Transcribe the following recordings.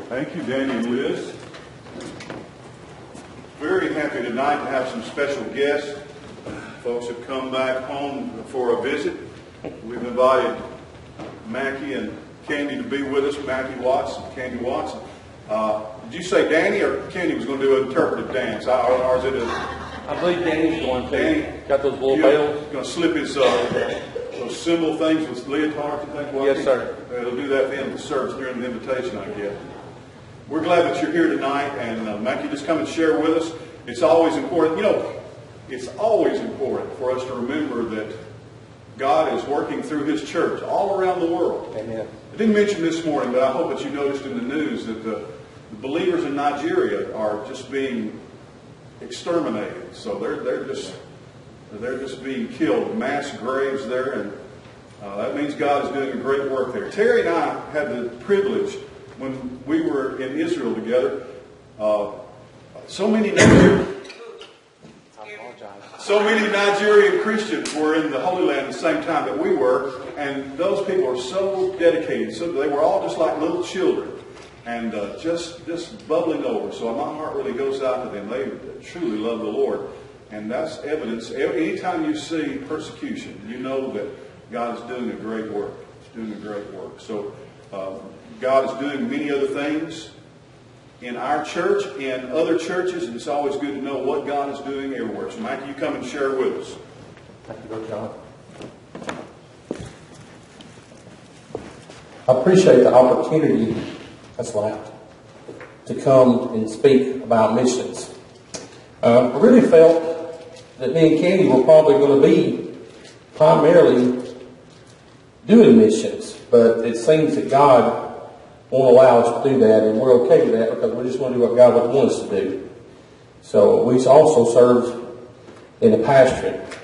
Thank you, Danny and Liz. Very happy tonight to have some special guests. Folks have come back home for a visit. We've invited Mackie and Candy to be with us. Mackie Watson, Candy Watson. Did you say Danny or Candy was going to do an interpretive dance? Or is it I believe Danny's going to. Danny, got those little bells. Going to slip his those symbol things with leotards and things? Yes, sir. He'll do that at the end of the service during the invitation, I guess. We're glad that you're here tonight, and Mackie, just come and share with us. It's always important. It's always important for us to remember that God is working through His church all around the world. Amen. I didn't mention this morning, but I hope that you noticed in the news that the believers in Nigeria are just being exterminated. So they're just being killed, mass graves there, and that means God is doing a great work there. Terry and I had the privilege when we were in Israel together. So many Nigerian Christians were in the Holy Land at the same time that we were, and those people are so dedicated. So they were all just like little children, and just bubbling over. So my heart really goes out to them. They truly love the Lord, and that's evidence. Anytime you see persecution, you know that God is doing a great work. He's doing a great work. So God is doing many other things in our church and other churches, and it's always good to know what God is doing everywhere. So, Mike, you come and share with us. Thank you, Brother John. I appreciate the opportunity, that's loud, to come and speak about missions. I really felt that me and Candy were probably going to be primarily doing missions, but it seems that God won't allow us to do that, and we're okay with that because we just want to do what God would want us to do. So we also serve in the pastorate.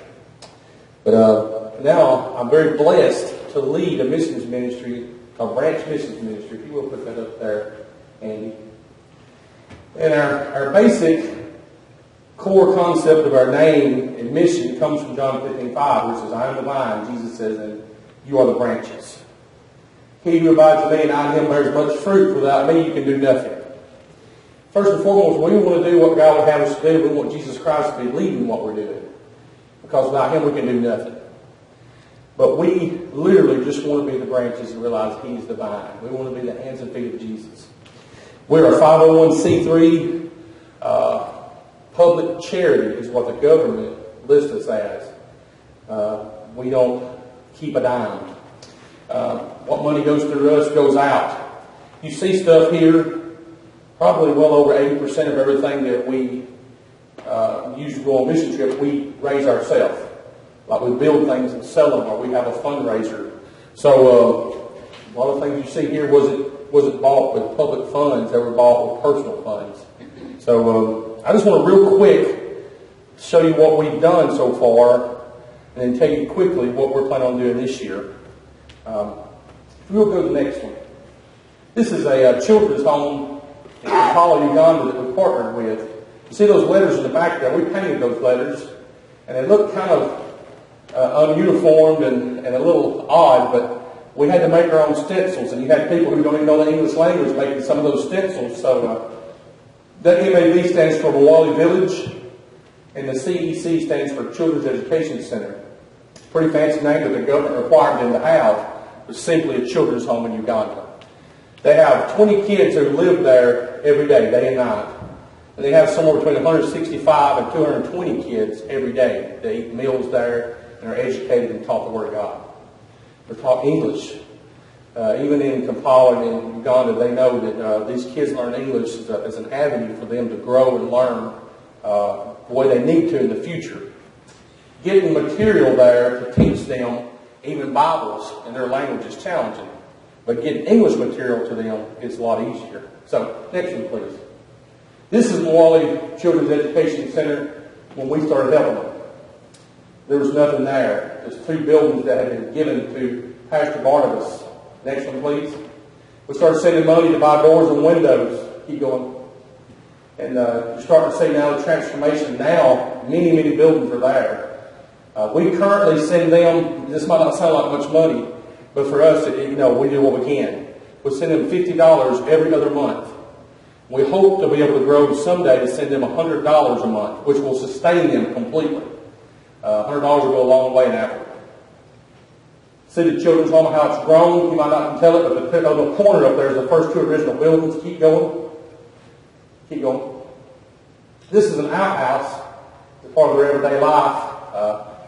But now I'm very blessed to lead a missions ministry, a branch missions ministry. If you will put that up there, Andy. And our basic core concept of our name and mission comes from John 15:5, which says, I am the vine, Jesus says, and you are the branches. He who abides in me and I in him bears much fruit. Without me you can do nothing. First and foremost, we want to do what God would have us to do. We want Jesus Christ to be leading what we're doing. Because without Him we can do nothing. But we literally just want to be the branches and realize He's the vine. We want to be the hands and feet of Jesus. We're a 501c3 public charity is what the government lists us as. We don't keep a dime. What money goes through us goes out. You see stuff here, probably well over 80% of everything that we use to go on mission trip, we raise ourselves. Like we build things and sell them, or we have a fundraiser. So a lot of things you see here wasn't bought with public funds, they were bought with personal funds. So I just want to real quick show you what we've done so far, and then tell you quickly what we're planning on doing this year. We'll go to the next one. This is a children's home in Kampala, Uganda that we partnered with. You see those letters in the back there? We painted those letters, and they look kind of ununiformed and a little odd, but we had to make our own stencils, and you had people who don't even know the English language making some of those stencils. So that MAV stands for Mawali Village, and the CEC stands for Children's Education Center. Pretty fancy name that the government required them to have. Was simply a children's home in Uganda. They have 20 kids who live there every day, day and night. And they have somewhere between 165 and 220 kids every day. They eat meals there and are educated and taught the Word of God. They're taught English. Even in Kampala and in Uganda, they know that these kids learn English as an avenue for them to grow and learn the way they need to in the future. Getting material there to teach them even Bibles in their language is challenging. But getting English material to them is a lot easier. So, next one, please. This is Mawali Children's Education Center when we started helping them. There was nothing there. There's 2 buildings that had been given to Pastor Barnabas. Next one, please. We started sending money to buy doors and windows. Keep going. And you're starting to see now the transformation. Now, many, many buildings are there. We currently send them, this might not sound like much money, but for us, we do what we can. We send them $50 every other month We hope to be able to grow someday to send them $100 a month, which will sustain them completely. $100 will go a long way in Africa. See the children's home, how it's grown. You might not can tell it, but on the corner up there is the first two original buildings. Keep going. Keep going. This is an outhouse. It's part of their everyday life.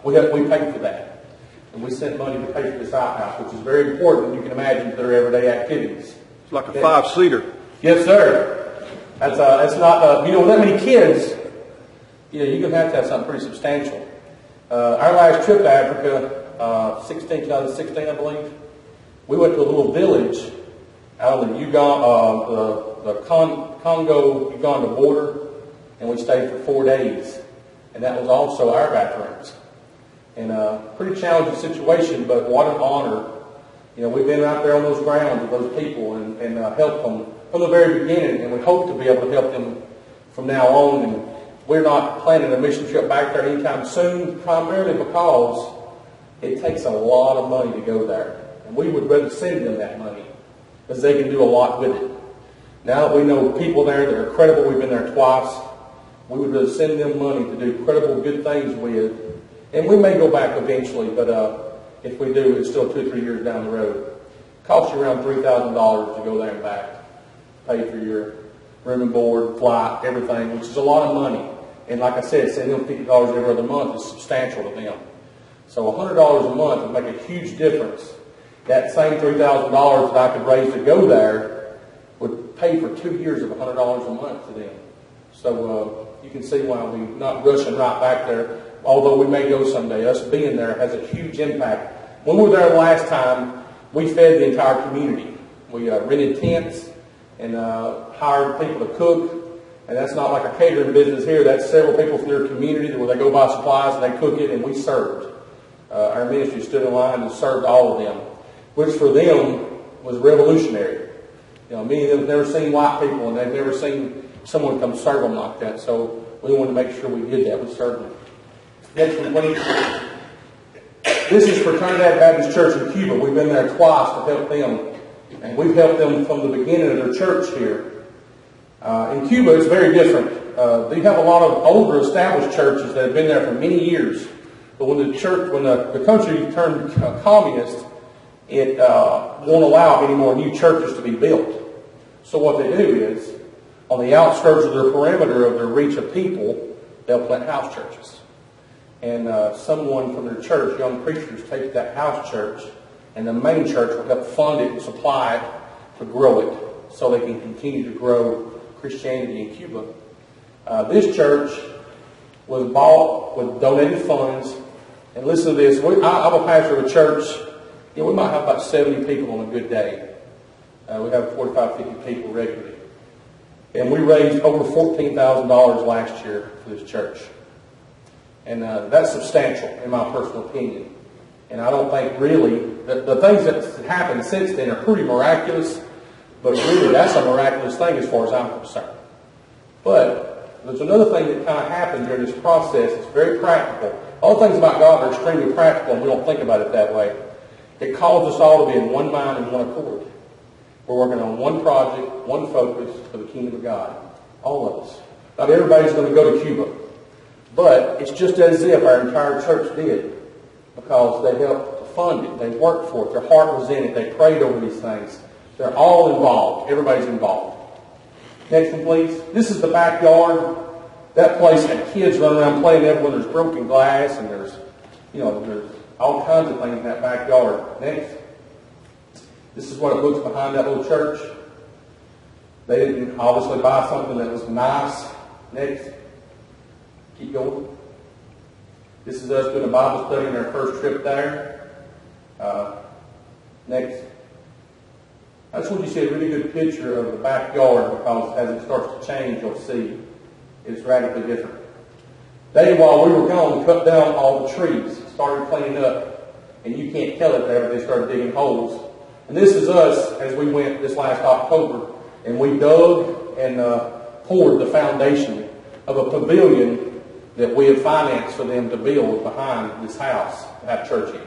We paid for that. And we sent money to pay for this outhouse, which is very important, you can imagine, for their everyday activities. It's like a 5-seater. Yes, sir. That's not, with that many kids, you're going to have something pretty substantial. Our last trip to Africa, 2016, I believe, we went to a little village out on the Congo-Uganda border, and we stayed for 4 days. And that was also our bathrooms. And a pretty challenging situation, but what an honor. We've been out there on those grounds with those people and helped them from the very beginning, and we hope to be able to help them from now on. And we're not planning a mission trip back there anytime soon, primarily because it takes a lot of money to go there. And we would rather send them that money because they can do a lot with it. Now that we know people there that are credible, we've been there twice, we would rather send them money to do credible, good things with. And we may go back eventually, but if we do, it's still 2 or 3 years down the road. It costs you around $3,000 to go there and back. Pay for your room and board, flight, everything, which is a lot of money. And like I said, sending them $50 every other month is substantial to them. So $100 a month would make a huge difference. That same $3,000 that I could raise to go there would pay for 2 years of $100 a month to them. So you can see why we're not rushing right back there, although we may go someday. Us being there has a huge impact. When we were there the last time, we fed the entire community. We rented tents and hired people to cook. And that's not like a catering business here. That's several people from their community where they go buy supplies and they cook it, and we served. Our ministry stood in line and served all of them, which for them was revolutionary. Many of them have never seen white people, and they've never seen someone come serve them like that. So we wanted to make sure we did that. We served them. Next one, please. This is Fraternidad Baptist Church in Cuba. We've been there twice to help them, and we've helped them from the beginning of their church here. In Cuba, it's very different. They have a lot of older established churches that have been there for many years. But when the country turned communist, it won't allow any more new churches to be built. So what they do is, on the outskirts of their perimeter of their reach of people, they'll plant house churches. And someone from their church, young preachers, take that house church, and the main church will help fund it and supply it to grow it, so they can continue to grow Christianity in Cuba. This church was bought with donated funds. And listen to this. I'm a pastor of a church. We might have about 70 people on a good day. We have 45, 50 people regularly. And we raised over $14,000 last year for this church. And that's substantial, in my personal opinion. And I don't think really, the things that happened since then are pretty miraculous. But really, that's a miraculous thing as far as I'm concerned. But there's another thing that kind of happened during this process. It's very practical. All things about God are extremely practical, and we don't think about it that way. It calls us all to be in one mind and one accord. We're working on one project, one focus for the kingdom of God. All of us. Not everybody's going to go to Cuba. But it's just as if our entire church did, because they helped to fund it. They worked for it. Their heart was in it. They prayed over these things. They're all involved. Everybody's involved. Next one, please. This is the backyard. That place had kids running around playing everywhere. There's broken glass, and there's all kinds of things in that backyard. Next. This is what it looks behind that little church. They didn't obviously buy something that was nice. Next. Keep going. This is us doing a Bible study in our first trip there. Next. I just want you to see a really good picture of the backyard, because as it starts to change, you'll see it's radically different. While we were gone, cut down all the trees, started cleaning up, and you can't tell it there, but they started digging holes. And this is us as we went this last October, and we dug and poured the foundation of a pavilion that we had financed for them to build behind this house to have church in.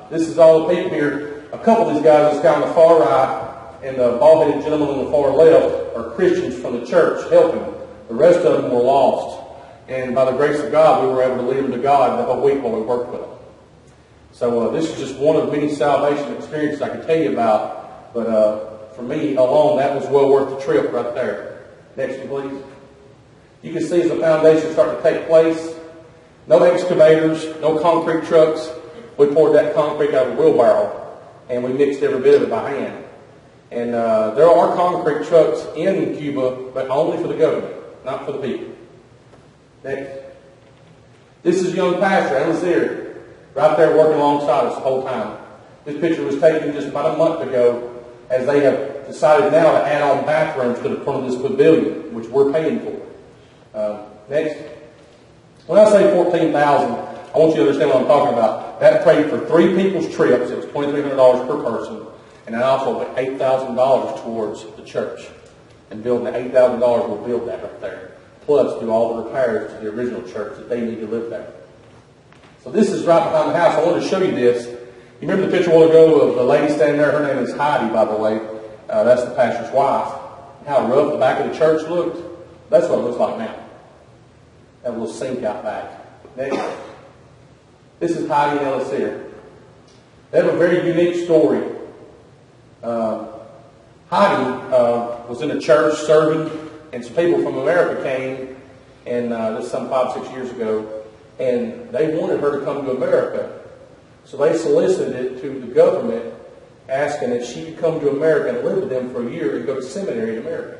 This is all the people here. A couple of these guys is down the far right, and the bald-headed gentleman on the far left are Christians from the church helping. The rest of them were lost. And by the grace of God, we were able to lead them to God the whole week while we worked with them. So this is just one of many salvation experiences I can tell you about. But for me alone, that was well worth the trip right there. Next one, please. You can see as the foundation started to take place, no excavators, no concrete trucks. We poured that concrete out of a wheelbarrow, and we mixed every bit of it by hand. And there are concrete trucks in Cuba, but only for the government, not for the people. Next. This is young pastor, Elizir, right there working alongside us the whole time. This picture was taken just about a month ago, as they have decided now to add on bathrooms to the front of this pavilion, which we're paying for. Next. When I say 14,000, I want you to understand what I'm talking about. That paid for 3 people's trips. It was $2,300 per person. And I also put $8,000 towards the church. And building the $8,000 will build that right there. Plus do all the repairs to the original church that they need to live there. So this is right behind the house. I wanted to show you this. You remember the picture a while ago of the lady standing there? Her name is Heidi, by the way. That's the pastor's wife. How rough the back of the church looked. That's what it looks like now. That little sink out back. Next. This is Heidi and Ellisir. They have a very unique story. Heidi was in a church serving, and some people from America came, and this is some 5-6 years ago, and they wanted her to come to America. So they solicited it to the government, asking that she could come to America and live with them for a year and go to seminary in America.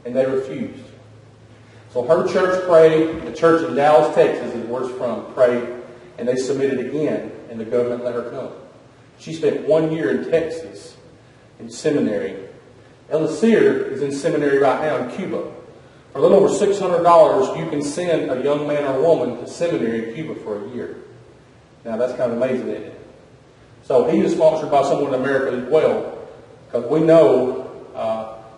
And they refused. So her church prayed, the church in Dallas, Texas, is where it's from, prayed, and they submitted again, and the government let her come. She spent 1 year in Texas in seminary. Ellisir is in seminary right now in Cuba. For a little over $600, you can send a young man or woman to seminary in Cuba for a year. Now that's kind of amazing, isn't it? So he is sponsored by someone in America as well, because we know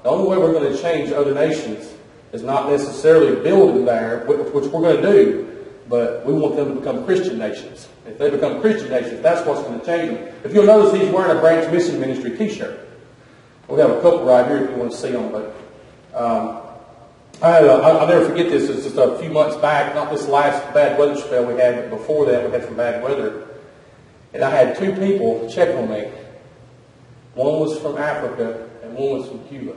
the only way we're going to change other nations is not necessarily building there, which we're going to do, but we want them to become Christian nations. If they become Christian nations, that's what's going to change them. If you'll notice, he's wearing a Branch Mission Ministry t-shirt. We have a couple right here if you want to see them. But I'll never forget this. It's just a few months back, not this last bad weather spell we had, but before that we had some bad weather. And I had 2 people check on me. One was from Africa and one was from Cuba.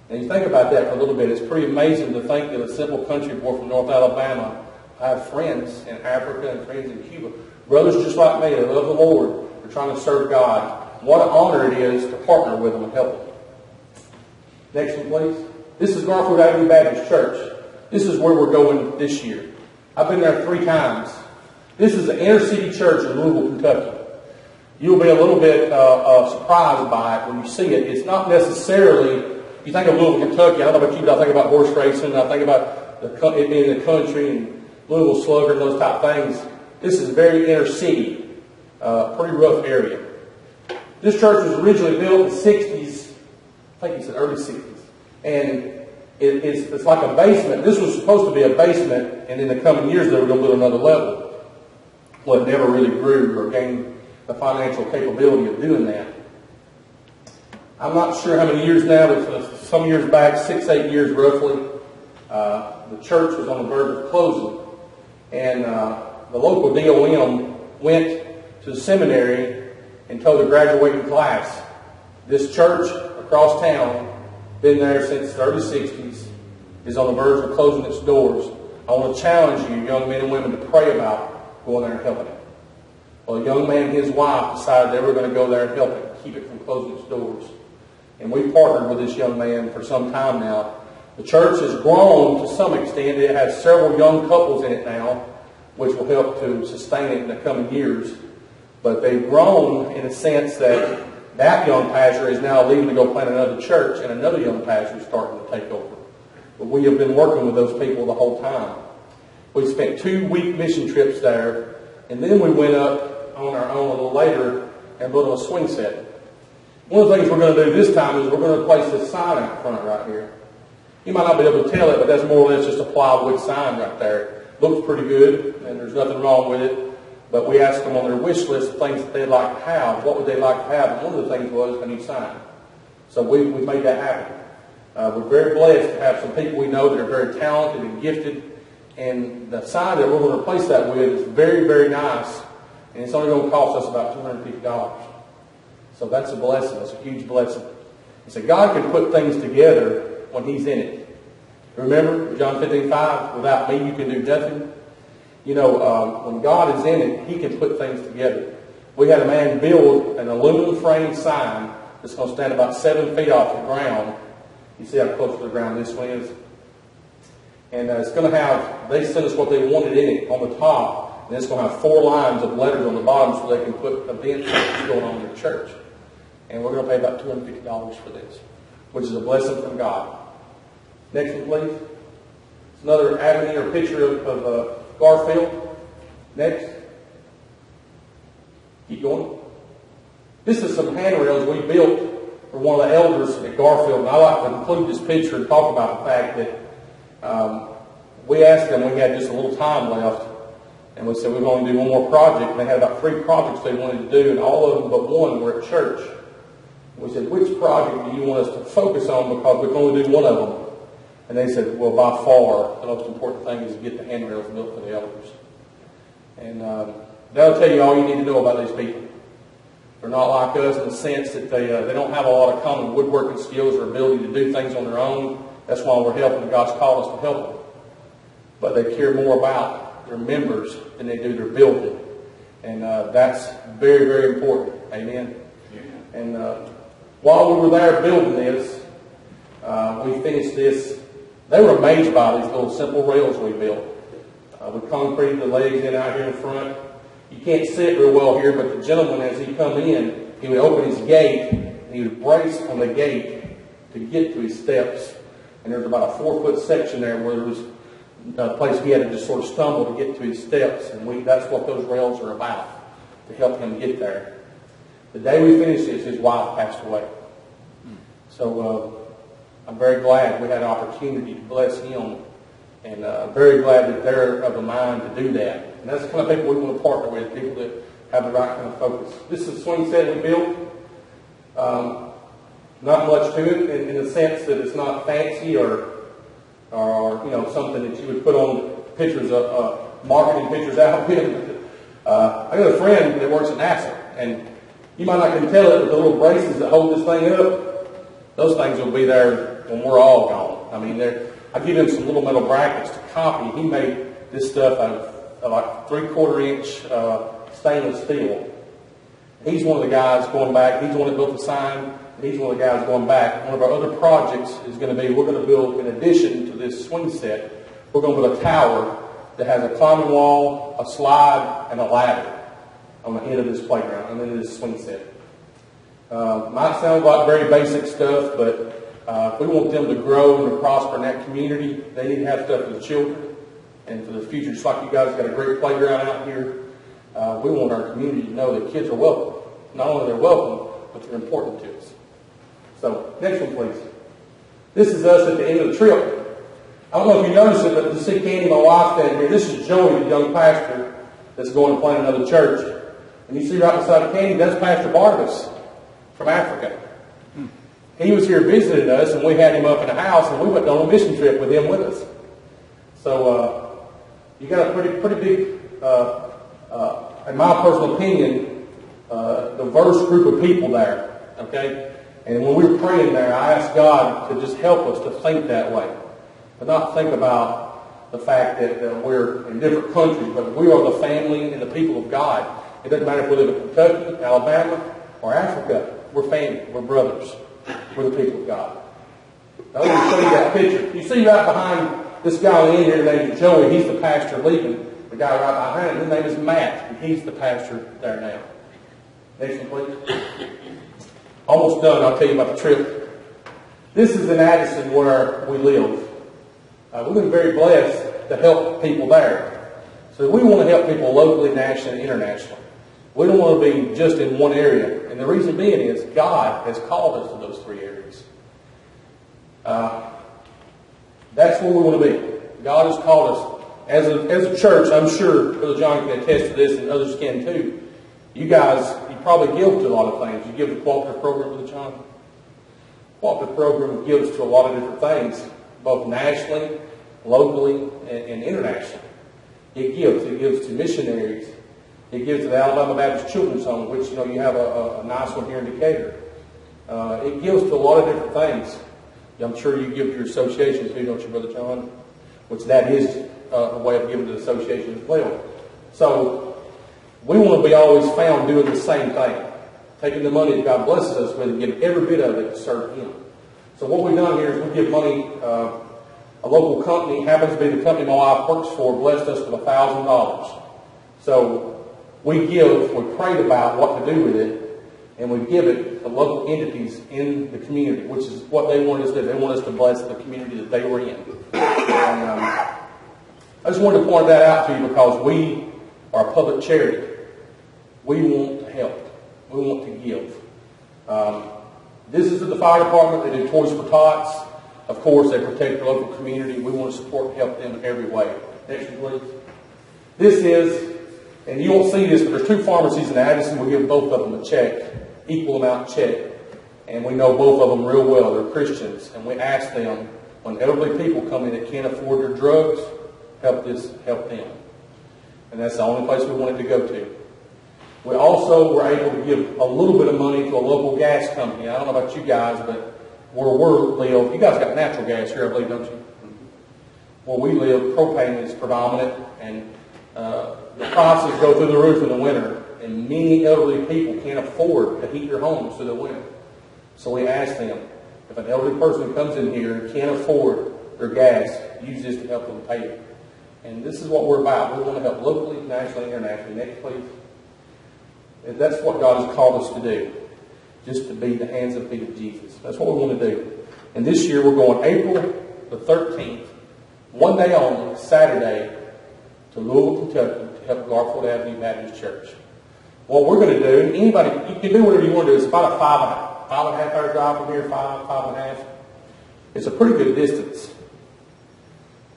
And you think about that for a little bit. It's pretty amazing to think that a simple country boy from North Alabama, I have friends in Africa and friends in Cuba. Brothers just like me, they love the Lord. They're trying to serve God. What an honor it is to partner with them and help them. Next one, please. This is Garfield Avenue Baptist Church. This is where we're going this year. I've been there 3 times. This is an inner city church in Louisville, Kentucky. You'll be a little bit surprised by it when you see it. It's not necessarily, you think of Louisville, Kentucky, I don't know about you, but I think about horse racing, I think about it being in the country and Louisville Slugger and those type things. This is very inner city, pretty rough area. This church was originally built in the 60s, I think he said early 60s. And it's like a basement. This was supposed to be a basement, and in the coming years they were going to build another level. Well, it never really grew or gained the financial capability of doing that. I'm not sure how many years now, but some years back, 6-8 years roughly, the church was on the verge of closing. And the local DOM went to the seminary and told the graduating class, this church across town, been there since the early 60s, is on the verge of closing its doors. I want to challenge you, young men and women, to pray about going there and helping it. Well, a young man and his wife decided they were going to go there and help it, keep it from closing its doors. And we partnered with this young man for some time now. The church has grown to some extent. It has several young couples in it now, which will help to sustain it in the coming years. But they've grown in a sense that that young pastor is now leaving to go plant another church, and another young pastor is starting to take over. But we have been working with those people the whole time. We spent 2-week mission trips there, and then we went up on our own a little later and built a swing set. One of the things we're going to do this time is we're going to place this sign out front right here. You might not be able to tell it, but that's more or less just a plywood sign right there. Looks pretty good, and there's nothing wrong with it. But we asked them on their wish list of things that they'd like to have. What would they like to have? And one of the things was a new sign. So we've made that happen. We're very blessed to have some people we know that are very talented and gifted. And the sign that we're going to replace that with is very, very nice. And it's only going to cost us about $250. So that's a blessing. That's a huge blessing. And so God can put things together when He's in it. Remember, John 15:5, without me you can do nothing. You know, when God is in it, He can put things together. We had a man build an aluminum frame sign that's going to stand about 7 feet off the ground. You see how close to the ground this one is? And it's going to have, they sent us what they wanted in it on the top. And it's going to have 4 lines of letters on the bottom so they can put events that's going on in their church. And we're going to pay about $250 for this, which is a blessing from God. Next one, please. It's another avenue or picture of Garfield. Next. Keep going. This is some handrails we built for one of the elders at Garfield. And I like to include this picture and talk about the fact that we asked them, we had just a little time left, and we said we were going to do one more project. And they had about 3 projects they wanted to do, and all of them but one were at church. And we said, which project do you want us to focus on, because we can only do one of them? And they said, well, by far, the most important thing is to get the handrails built for the elders. And that'll tell you all you need to know about these people. They're not like us in the sense that they don't have a lot of common woodworking skills or ability to do things on their own. That's why we're helping. God's called us to help them. But they care more about their members than they do their building. And that's very, very important. Amen. Yeah. And while we were there building this, we finished this. They were amazed by these little simple rails we built. We concreted the legs in out here in front. You can't see it real well here, but the gentleman, as he come in, he would open his gate, and he would brace on the gate to get to his steps. And there's about a 4-foot section there where there was a place he had to just sort of stumble to get to his steps. And that's what those rails are about, to help him get there. The day we finished this, his wife passed away. So I'm very glad we had an opportunity to bless him. And I'm very glad that they're of the mind to do that. And that's the kind of people we want to partner with, people that have the right kind of focus. This is a swing set we built. Not much to it in the sense that it's not fancy or something that you would put on pictures of marketing pictures out with. I got a friend that works at NASA, and you might not can tell it, but the little braces that hold this thing up, those things will be there when we're all gone. I mean, I give him some little metal brackets to copy. He made this stuff out of like 3/4-inch stainless steel. He's one of the guys going back. He's the one that built the sign. He's one of the guys going back. One of our other projects is going to be, we're going to build, in addition to this swing set, we're going to build a tower that has a climbing wall, a slide, and a ladder on the end of this playground, and then this swing set. Might sound like very basic stuff, but if we want them to grow and to prosper in that community, they need to have stuff for the children and for the future. Just like you guys got a great playground out here, we want our community to know that kids are welcome. Not only they're welcome, but they're important to us. So, next one, please. This is us at the end of the trip. I don't know if you noticed it, but you see Candy, my wife, down here. This is Joey, the young pastor that's going to plant another church. And you see right beside Candy, that's Pastor Barnabas from Africa. He was here visiting us, and we had him up in the house, and we went on a mission trip with him with us. So, you got a pretty big, in my personal opinion, diverse group of people there. Okay? And when we were praying there, I asked God to just help us to think that way. To not think about the fact that we're in different countries, but we are the family and the people of God. It doesn't matter if we live in Kentucky, Alabama, or Africa. We're family. We're brothers. We're the people of God. I want to show you that picture. You see right behind this guy on the end here named Joey. He's the pastor leaving. The guy right behind him, his name is Matt, and he's the pastor there now. Next one, please. Almost done. I'll tell you about the trip. This is in Addison where we live. We've been very blessed to help people there. So we want to help people locally, nationally, and internationally. We don't want to be just in one area. And the reason being is God has called us to those 3 areas. That's where we want to be. God has called us. As a church, I'm sure Brother John can attest to this and others can too. You guys, you probably give to a lot of things. You give the cooperative program, Brother John. what the program gives to a lot of different things, both nationally, locally, and internationally. It gives to missionaries. It gives to the Alabama Baptist Children's Home, which, you have a nice one here in Decatur. It gives to a lot of different things. I'm sure you give to your associations too, don't you, Brother John? Which that is a way of giving to the association as well. So we want to be always found doing the same thing, taking the money that God blesses us with and give every bit of it to serve Him. So what we've done here is we give money. A local company, happens to be the company my wife works for, blessed us with $1,000. So we prayed about what to do with it, and we give it to local entities in the community, which is what they want us to do. They want us to bless the community that they were in. And I just wanted to point that out to you because we are a public charity. We want to help. We want to give. This is the fire department. They do Toys for Tots. Of course, they protect the local community. We want to support and help them in every way. Next one, please. This is, and you won't see this, but there's 2 pharmacies in Addison. We give both of them a check, equal amount check. And we know both of them real well. They're Christians. And we ask them, when elderly people come in that can't afford their drugs, help them. And that's the only place we want it to go to. We also were able to give a little bit of money to a local gas company. I don't know about you guys, but where we live, you guys got natural gas here, I believe, don't you? Where we live, propane is predominant, and the prices go through the roof in the winter, and many elderly people can't afford to heat their homes through the winter. So we ask them, if an elderly person comes in here and can't afford their gas, use this to help them pay it. And this is what we're about. We want to help locally, nationally, internationally. Next, please. And that's what God has called us to do. Just to be the hands and feet of Jesus. That's what we want to do. And this year we're going April the 13th, one day only, Saturday, to Louisville, Kentucky, to help Garfield Avenue Baptist Church. What we're going to do, anybody, you can do whatever you want to do. It's about a 5.5 hour drive from here, 5.5. It's a pretty good distance.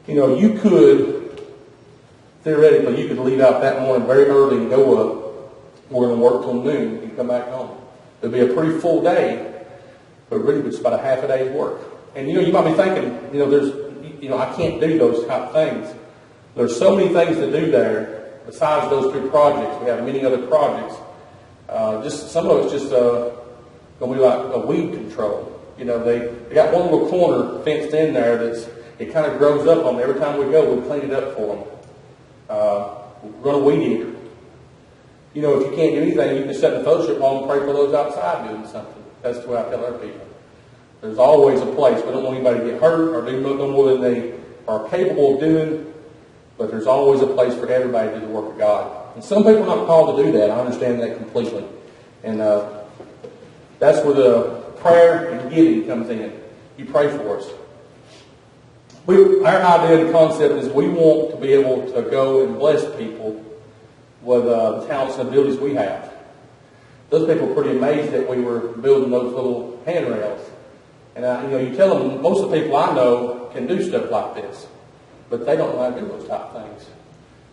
You could, theoretically, you could leave out that morning very early and go up. We're going to work till noon and come back home. It'll be a pretty full day, but really it's about a half a day's work. And you might be thinking, I can't do those type of things. There's so many things to do there besides those 2 projects. We have many other projects. Just some of it's just going to be like a weed control. They got one little corner fenced in there it kind of grows up on them. Every time we go, we clean it up for them. We're going to weed eater. If you can't do anything, you can sit in the fellowship hall and pray for those outside doing something. That's the way I tell other people. There's always a place. We don't want anybody to get hurt or do no more than they are capable of doing, but there's always a place for everybody to do the work of God. And some people are not called to do that. I understand that completely. And that's where the prayer and giving comes in. You pray for us. Our idea and concept is we want to be able to go and bless people with the talents and abilities we have. Those people were pretty amazed that we were building those little handrails. And you tell them, most of the people I know can do stuff like this, but they don't know how to do those type of things.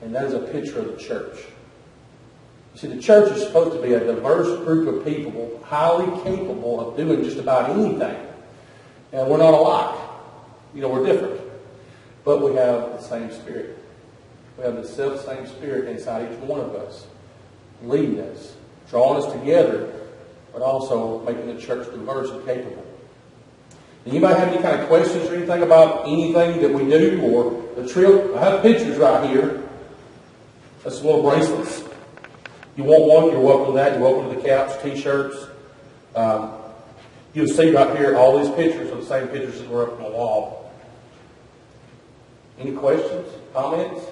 And that is a picture of the church. You see, the church is supposed to be a diverse group of people, highly capable of doing just about anything. And we're not alike. We're different. But we have the same spirit. We have the self-same spirit inside each one of us, leading us, drawing us together, but also making the church diverse and capable. Anybody have any kind of questions or anything about anything that we do or the trip? I have pictures right here. That's some little bracelets. You want one, you're welcome to that. You're welcome to the caps, T-shirts. You'll see right here all these pictures are the same pictures that were up on the wall. Any questions, comments?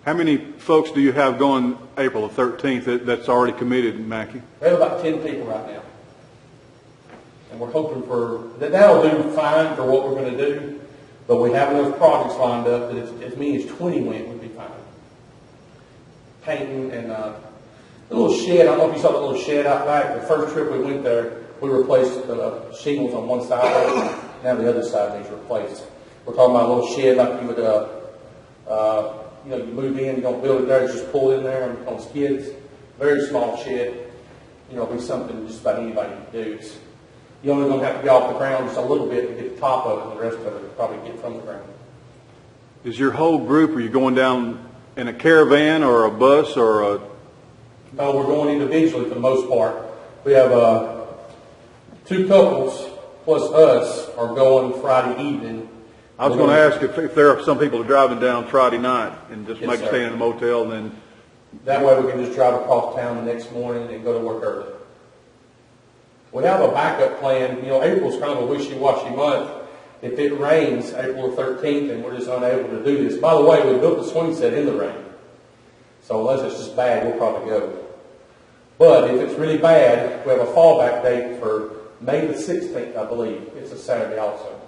How many folks do you have going April the 13th that's already committed, Mackie? We have about 10 people right now. And we're hoping that'll do fine for what we're going to do. But we have enough projects lined up that if as many as 20 went, would be fine. Painting and the little shed. I don't know if you saw the little shed out back. The first trip we went there, we replaced the shingles on one side of it. Now the other side needs replaced. We're talking about a little shed like you would, you move in, you don't build it there, it's just pull in there on skids. Very small shed. be something just about anybody can do. You're only going to have to get off the ground just a little bit to get the top of it, and the rest of it will probably get from the ground. Is your whole group, are you going down in a caravan or a bus or a... No, we're going individually for the most part. We have 2 couples plus us are going Friday evening. I was going to ask if there are some people who are driving down Friday night and just Yes, maybe sir. staying in a motel and then... That way we can just drive across town the next morning and go to work early. We have a backup plan. April's kind of a wishy-washy month. If it rains April the 13th and we're just unable to do this. By the way, we built the swing set in the rain. So unless it's just bad, we'll probably go. But if it's really bad, we have a fallback date for May the 16th, I believe. It's a Saturday also.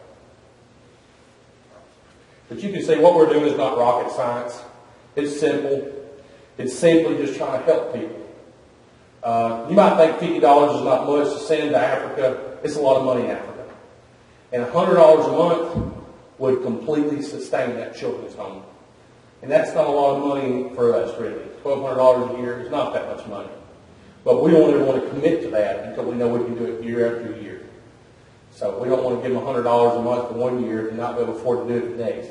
But you can see what we're doing is not rocket science. It's simple. It's simply just trying to help people. You might think $50 is not much to send to Africa. It's a lot of money in Africa. And $100 a month would completely sustain that children's home. And that's not a lot of money for us, really. $1,200 a year is not that much money. But we don't ever want to commit to that until we know we can do it year after year. So we don't want to give them $100 a month for 1 year and not be able to afford to do it the next.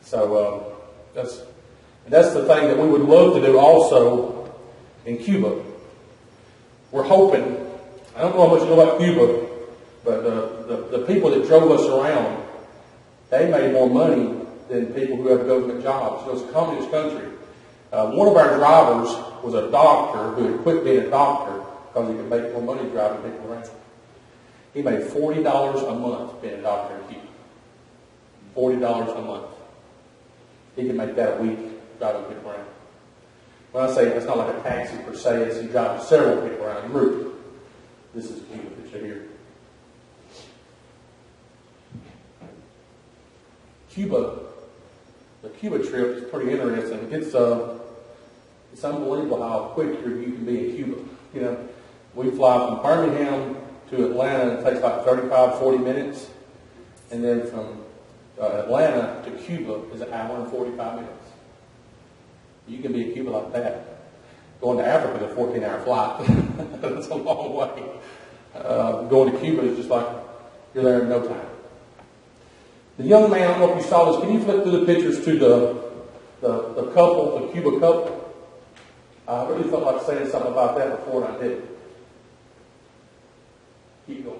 So that's the thing that we would love to do also in Cuba. We're hoping, I don't know how much you know about Cuba, but the people that drove us around, they made more money than people who have government jobs. It was a communist country. One of our drivers was a doctor who had quit being a doctor because he could make more money driving people around. He made $40 a month being a doctor in Cuba. $40 a month. He can make that a week driving people around. When I say it's not like a taxi per se, it's you drive several people around the route. This is Cuba that you're here. Cuba, the Cuba trip is pretty interesting. It's unbelievable how quick you can be in Cuba. We fly from Birmingham to Atlanta, and it takes about 35, 40 minutes. And then from Atlanta to Cuba is an hour and 45 minutes. You can be in Cuba like that. Going to Africa is a 14-hour flight. That's a long way. Going to Cuba is just like you're there in no time. The young man, I don't know if you saw this. Can you flip through the pictures to the couple, the Cuba couple? I really felt like saying something about that before, and I didn't. Keep going.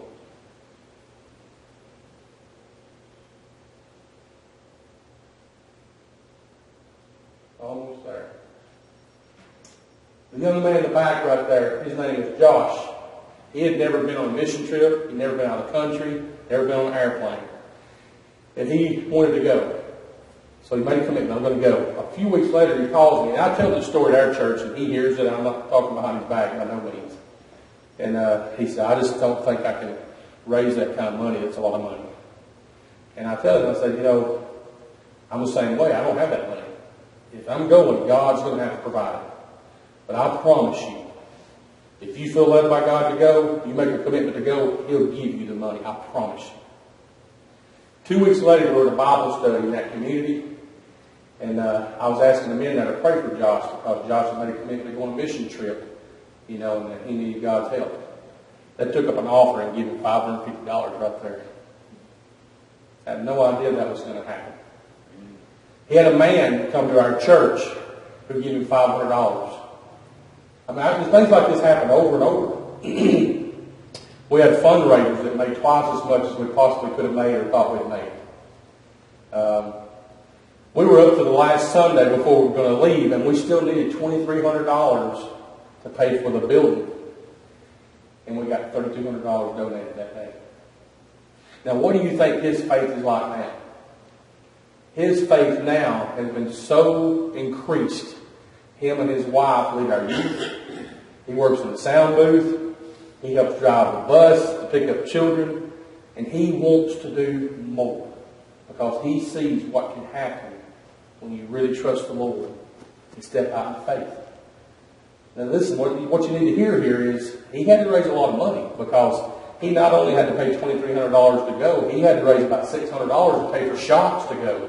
Almost there. The young man in the back right there, his name is Josh. He had never been on a mission trip. He'd never been out of the country, never been on an airplane. And he wanted to go. So he made a commitment, I'm going to go. A few weeks later, he calls me, and I tell this story at our church, and he hears it. I'm not talking behind his back by no means. And he said, I just don't think I can raise that kind of money. It's a lot of money. And I tell him, I said, I'm the same way. I don't have that money. If I'm going, God's going to have to provide it. But I promise you, if you feel led by God to go, you make a commitment to go, He'll give you the money. I promise you. 2 weeks later, we were at a Bible study in that community. And I was asking the men there to pray for Josh because Josh had made a commitment to go on a mission trip, and that he needed God's help. They took up an offer and gave him $550 right there. I had no idea that was going to happen. He had a man come to our church who gave him $500. Things like this happen over and over. We had fundraisers that made twice as much as we possibly could have made or thought we'd made. We were up to the last Sunday before we were going to leave, and we still needed $2,300 to pay for the building. And we got $3,200 donated that day. Now, what do you think his faith is like now? His faith now has been so increased. Him and his wife lead our youth. He works in the sound booth. He helps drive the bus to pick up children. And he wants to do more because he sees what can happen when you really trust the Lord and step out in faith. Now listen, what you need to hear here is he had to raise a lot of money because he not only had to pay $2,300 to go, he had to raise about $600 to pay for shots to go.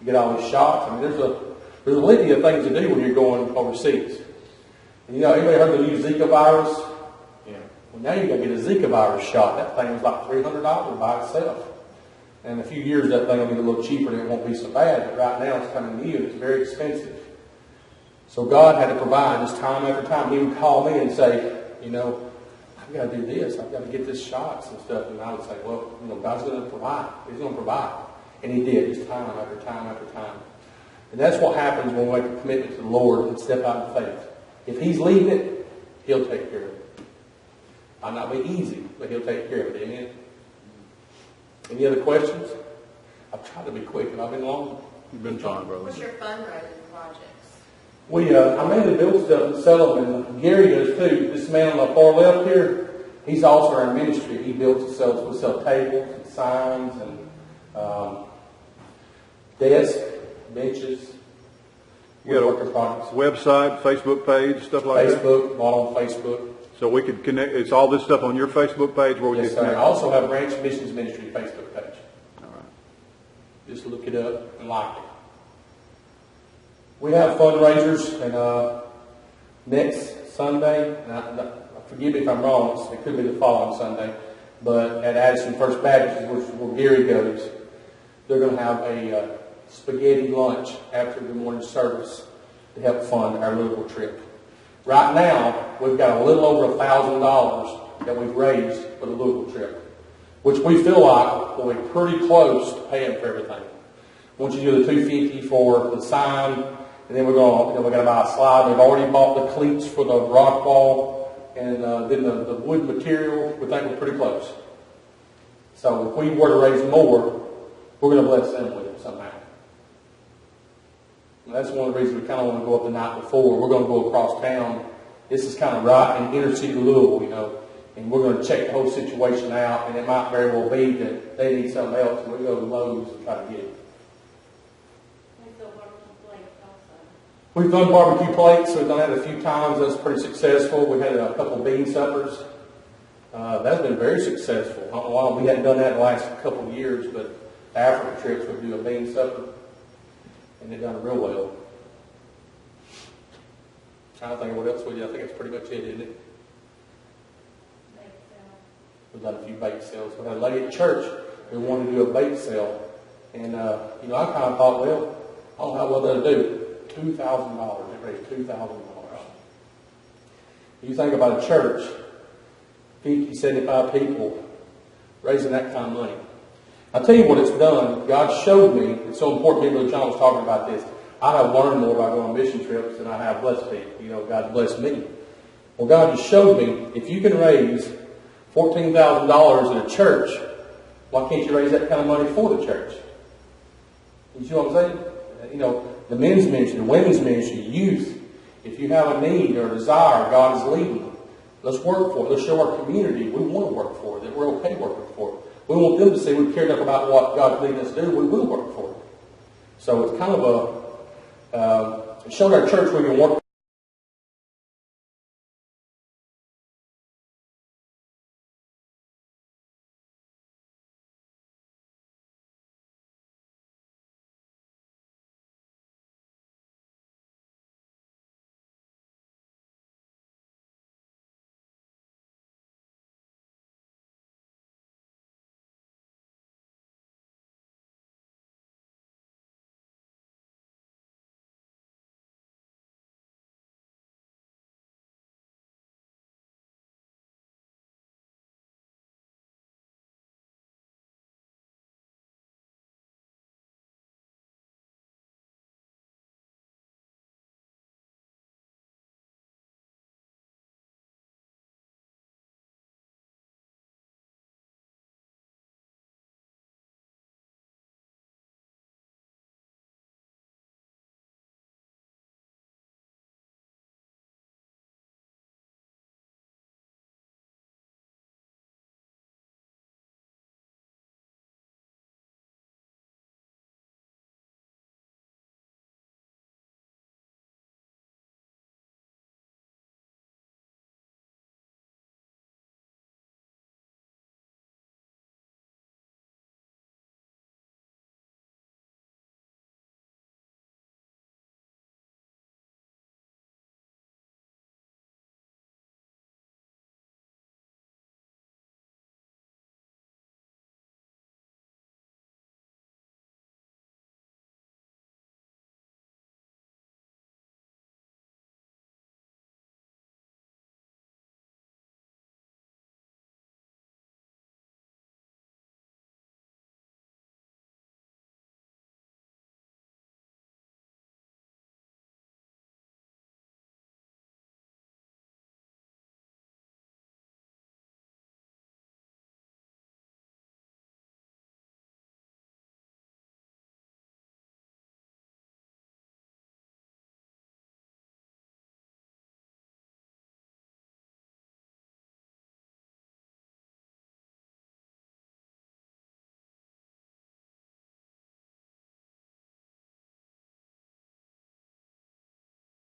You get all these shots. There's a litany of things to do when you're going overseas. And anybody heard of the new Zika virus? Yeah. Well, now you got to get a Zika virus shot. That thing was like $300 by itself. And in a few years, that thing will be a little cheaper and it won't be so bad. But right now, it's coming new and it's very expensive. So God had to provide just time after time. He would call me and say, I've got to do this. I've got to get this shots and stuff. And I would say, well, God's going to provide. He's going to provide. And He did, just time after time after time. And that's what happens when we make a commitment to the Lord and step out in faith. If He's leading it, He'll take care of it. Might not be easy, but He'll take care of it. Amen? Any other questions? I've tried to be quick. Have I been long? You've been fine, brother. What's your fundraising projects? I mainly build stuff and sell them, and Gary does too. This man on the far left here, he's also our ministry. He builds and sells. We sell tables and signs and desks, benches. You got a website, Facebook page, stuff like that? Facebook, bought on Facebook. So we could connect. It's all this stuff on your Facebook page where we Yes, can sir. connect. I also have Branch Missions Ministry Facebook page. All right. Just look it up and like it. We have fundraisers, and next Sunday, and forgive me if I'm wrong, it could be the following Sunday, but at Addison First Baptist, which is where Gary goes, they're going to have a spaghetti lunch after the morning service to help fund our Louisville trip. Right now, we've got a little over $1,000 that we've raised for the Louisville trip, which we feel like will be pretty close to paying for everything. Once you do the $250 for the sign, and then we're going to buy a slide. We've already bought the cleats for the rock wall, and then the wood material. We think we're pretty close. So if we were to raise more, we're going to bless them with it somehow. And that's one of the reasons we kind of want to go up the night before. We're going to go across town. This is kind of right in inner city Louisville, and we're going to check the whole situation out. And it might very well be that they need something else, and we go to Lowe's and try to get it. We've done barbecue plates. We've done that a few times. That's pretty successful. We had a couple of bean suppers. That's been very successful. I don't know why we hadn't done that in the last couple of years, but Africa trips would do a bean supper, and they've done real well. Trying to think of what else we did. I think that's pretty much it, isn't it? We've done a few bake sales. We had a lady at church who wanted to do a bake sale, and I kind of thought, well, I don't know how well they'll do. $2,000. They raised $2,000. You think about a church, 50, 75 people raising that kind of money. I'll tell you what it's done. God showed me, it's so important. Brother John was talking about this. I have learned more by going on mission trips than I have blessed people. God blessed me. Well, God just showed me, if you can raise $14,000 in a church, why can't you raise that kind of money for the church? You see what I'm saying? The men's ministry, the women's ministry, youth. If you have a need or a desire, God is leading. Let's work for it. Let's show our community we want to work for it, that we're okay working for it. We want them to see we care enough about what God's leading us to do. We will work for it. So it's kind of it showed our church we can work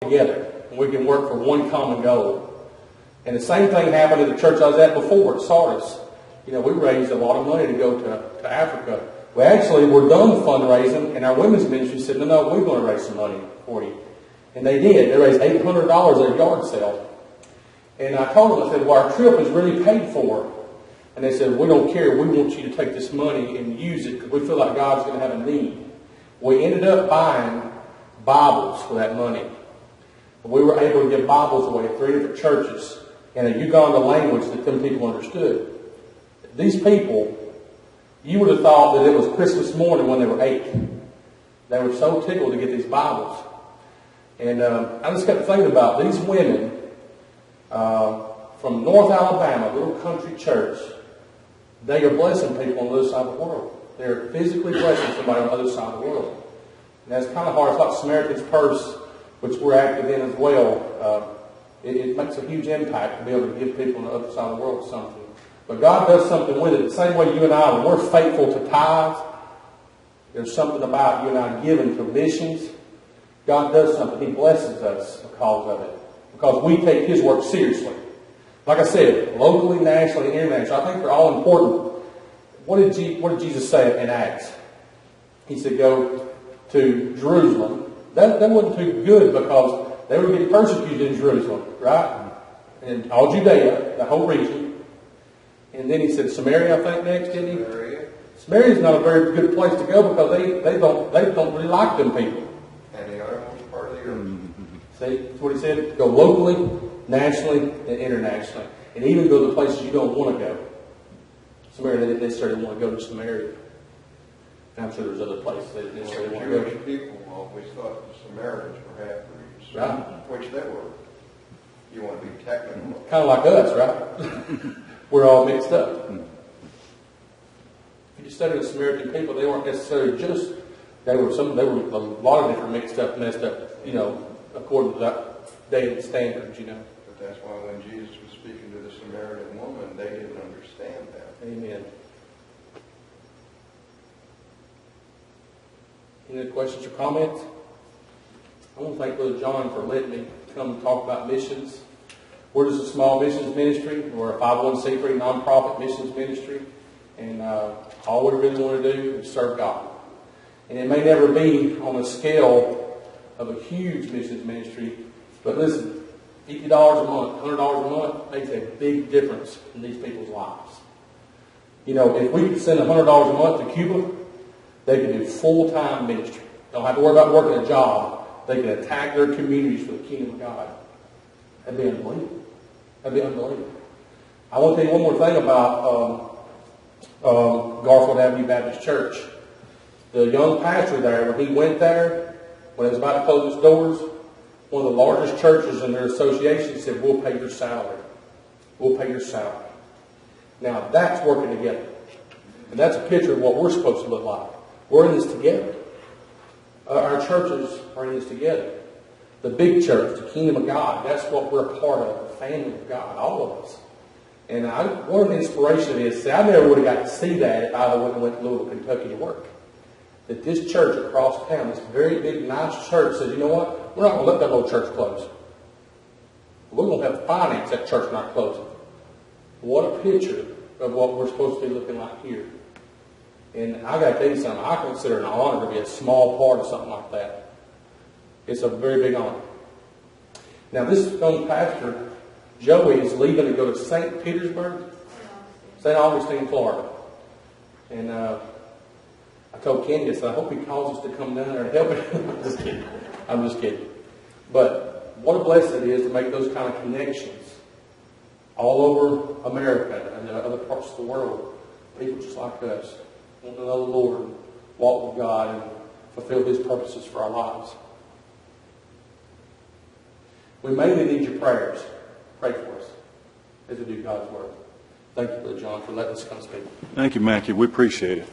together. And we can work for one common goal. And the same thing happened at the church I was at before, at Sardis. You know, we raised a lot of money to go to Africa. We actually were done fundraising, and our women's ministry said, no, we're going to raise some money for you. And they did. They raised $800 at a yard sale. And I told them, I said, well, our trip is really paid for. And they said, we don't care. We want you to take this money and use it because we feel like God's going to have a need. We ended up buying Bibles for that money. We were able to give Bibles away at 3 different churches in a Uganda language that them people understood. These people, you would have thought that it was Christmas morning when they were 8. They were so tickled to get these Bibles. And I just got to thinking about these women from North Alabama, a little country church. They are blessing people on the other side of the world. They're physically blessing somebody on the other side of the world. And that's kind of hard. It's like Samaritan's Purse, which we're active in as well. It makes a huge impact to be able to give people on the other side of the world something. But God does something with it. The same way you and I, when we're faithful to tithes, there's something about you and I giving to missions. God does something. He blesses us because of it. Because we take His work seriously. Like I said, locally, nationally, and internationally, I think they're all important. What did Jesus say in Acts? He said, go to Jerusalem. That wasn't too good because they were getting persecuted in Jerusalem, right? And all Judea, the whole region. And then he said Samaria, I think, next, didn't he? Samaria is not a very good place to go because they don't really like them people. And the uttermost part of the earth. See, that's what he said. Go locally, nationally, and internationally. And even go to places you don't want to go. Samaria, they didn't necessarily want to go to Samaria. And I'm sure there's other places they didn't necessarily want to go. Jewish people always thought the Samaritans were half-breeds. Right. Which they were. You want to be technical. Kind of like us, right? We're all mixed up. If you study the Samaritan people, they weren't necessarily just, they were a lot of different mixed up, messed up, according to that daily standards, But that's why when Jesus was speaking to the Samaritan woman, they didn't understand that. Amen. Any other questions or comments? I want to thank Brother John for letting me come and talk about missions. We're just a small missions ministry. We're a 501c3 nonprofit missions ministry. And all we really want to do is serve God. And it may never be on a scale of a huge missions ministry. But listen, $50 a month, $100 a month makes a big difference in these people's lives. If we could send $100 a month to Cuba, they could do full-time ministry. Don't have to worry about working a job. They can attack their communities for the kingdom of God. That'd be unbelievable. That'd be unbelievable. I want to tell you one more thing about Garfield Avenue Baptist Church. The young pastor there, when he went there, when it was about to close its doors, one of the largest churches in their association said, we'll pay your salary. We'll pay your salary. Now, that's working together. And that's a picture of what we're supposed to look like. We're in this together. Our churches are in this together. The big church, the kingdom of God, that's what we're a part of, the family of God, all of us. And one of the inspiration is, I never would have got to see that if I wouldn't have went to Louisville, Kentucky to work. That this church across town, this very big, nice church, says, you know what? We're not going to let that little church close. We're going to have to finance that church not closing. What a picture of what we're supposed to be looking like here. And I got to tell you something. I consider it an honor to be a small part of something like that. It's a very big honor. Now, this young pastor, Joey, is leaving to go to St. Petersburg, St. Augustine, Florida. And I told Candy, I said, I hope he calls us to come down there and help him. I'm just kidding. I'm just kidding. But what a blessing it is to make those kind of connections all over America and other parts of the world. People just like us want to know the Lord and walk with God and fulfill His purposes for our lives. We mainly need your prayers. Pray for us as we do God's Word. Thank you, Brother John, for letting us come speak. Thank you, Mackie. We appreciate it.